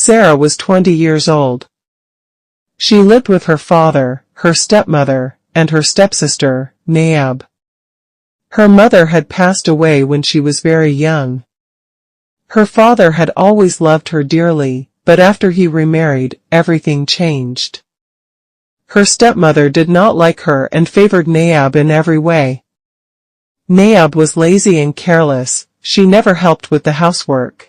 Sarah was 20 years old. She lived with her father, her stepmother, and her stepsister, Naab. Her mother had passed away when she was very young. Her father had always loved her dearly, but after he remarried, everything changed. Her stepmother did not like her and favored Naab in every way. Naab was lazy and careless. She never helped with the housework.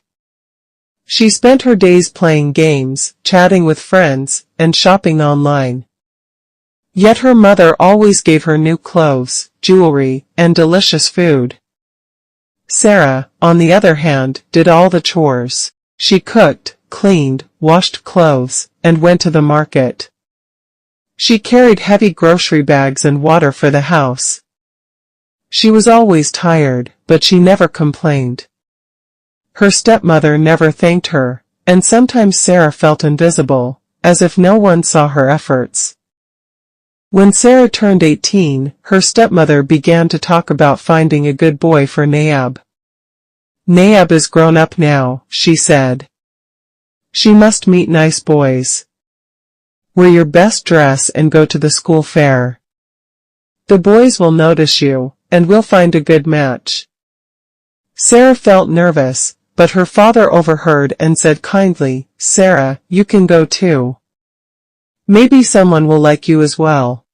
She spent her days playing games, chatting with friends, and shopping online. Yet her mother always gave her new clothes, jewelry, and delicious food. Sarah, on the other hand, did all the chores. She cooked, cleaned, washed clothes, and went to the market. She carried heavy grocery bags and water for the house. She was always tired, but she never complained. Her stepmother never thanked her, and sometimes Sarah felt invisible, as if no one saw her efforts. When Sarah turned 18, her stepmother began to talk about finding a good boy for Naab. "Naab is grown up now," she said. "She must meet nice boys. Wear your best dress and go to the school fair. The boys will notice you, and we'll find a good match." Sarah felt nervous, but her father overheard and said kindly, "Sarah, you can go too. Maybe someone will like you as well."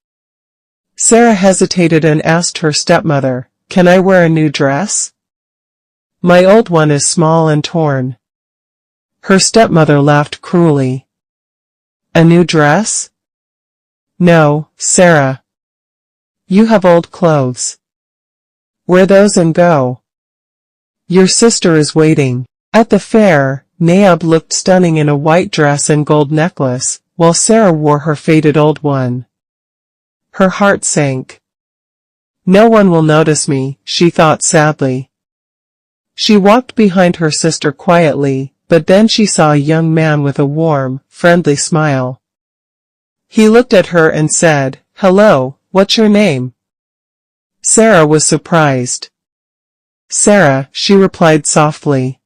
Sarah hesitated and asked her stepmother, "Can I wear a new dress? My old one is small and torn." Her stepmother laughed cruelly. "A new dress? No, Sarah. You have old clothes. Wear those and go. Your sister is waiting." At the fair, Naab looked stunning in a white dress and gold necklace, while Sarah wore her faded old one. Her heart sank. "No one will notice me," she thought sadly. She walked behind her sister quietly, but then she saw a young man with a warm, friendly smile. He looked at her and said, "Hello, what's your name?" Sarah was surprised. "Sarah," she replied softly.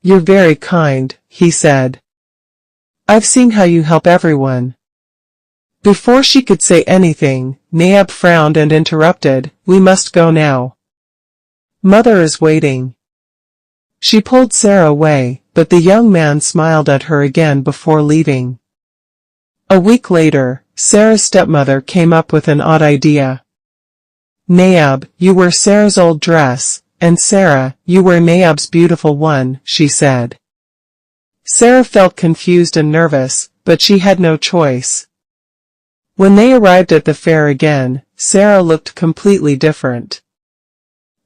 "You're very kind," he said. "I've seen how you help everyone." Before she could say anything, Naab frowned and interrupted, "We must go now. Mother is waiting." She pulled Sarah away, but the young man smiled at her again before leaving. A week later, Sarah's stepmother came up with an odd idea. "Naab, you wear Sarah's old dress, and Sarah, you wear Naab's beautiful one," she said. Sarah felt confused and nervous, but she had no choice. When they arrived at the fair again, Sarah looked completely different.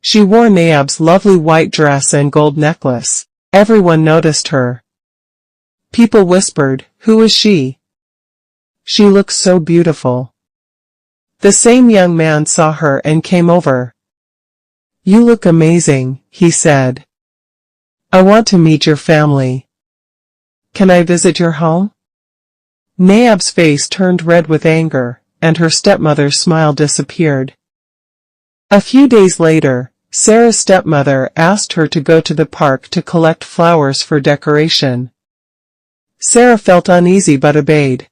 She wore Naab's lovely white dress and gold necklace. Everyone noticed her. People whispered, "Who is she? She looks so beautiful." The same young man saw her and came over. "You look amazing," he said. "I want to meet your family. Can I visit your home?" Naab's face turned red with anger, and her stepmother's smile disappeared. A few days later, Sarah's stepmother asked her to go to the park to collect flowers for decoration. Sarah felt uneasy but obeyed.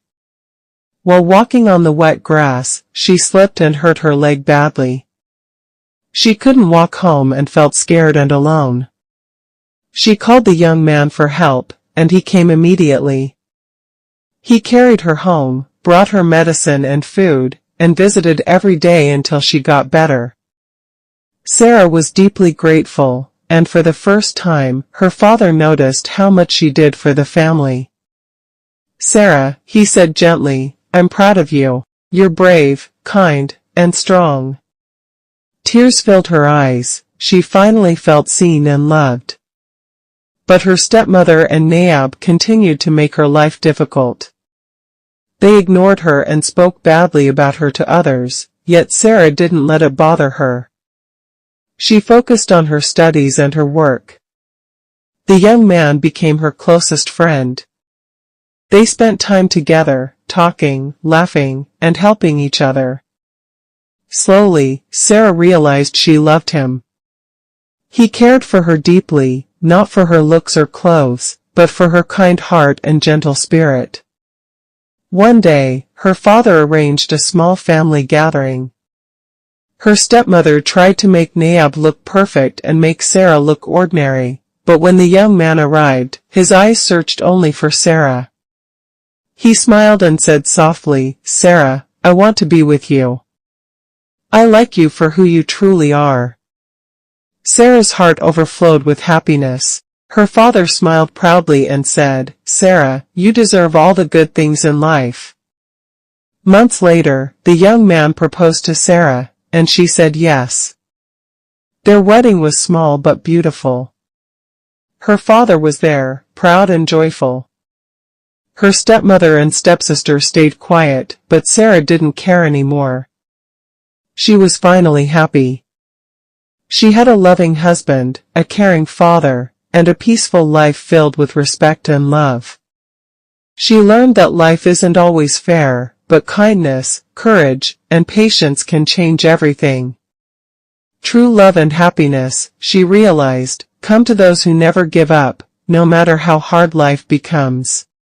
While walking on the wet grass, she slipped and hurt her leg badly. She couldn't walk home and felt scared and alone. She called the young man for help, and he came immediately. He carried her home, brought her medicine and food, and visited every day until she got better. Sarah was deeply grateful, and for the first time, her father noticed how much she did for the family. "Sarah," he said gently, "I'm proud of you. You're brave, kind, and strong." Tears filled her eyes. She finally felt seen and loved. But her stepmother and Naab continued to make her life difficult. They ignored her and spoke badly about her to others, yet Sarah didn't let it bother her. She focused on her studies and her work. The young man became her closest friend. They spent time together, talking, laughing, and helping each other. Slowly, Sarah realized she loved him. He cared for her deeply, not for her looks or clothes, but for her kind heart and gentle spirit. One day, her father arranged a small family gathering. Her stepmother tried to make Naab look perfect and make Sarah look ordinary, but when the young man arrived, his eyes searched only for Sarah. He smiled and said softly, "Sarah, I want to be with you. I like you for who you truly are." Sarah's heart overflowed with happiness. Her father smiled proudly and said, "Sarah, you deserve all the good things in life." Months later, the young man proposed to Sarah, and she said yes. Their wedding was small but beautiful. Her father was there, proud and joyful. Her stepmother and stepsister stayed quiet, but Sarah didn't care anymore. She was finally happy. She had a loving husband, a caring father, and a peaceful life filled with respect and love. She learned that life isn't always fair, but kindness, courage, and patience can change everything. True love and happiness, she realized, come to those who never give up, no matter how hard life becomes.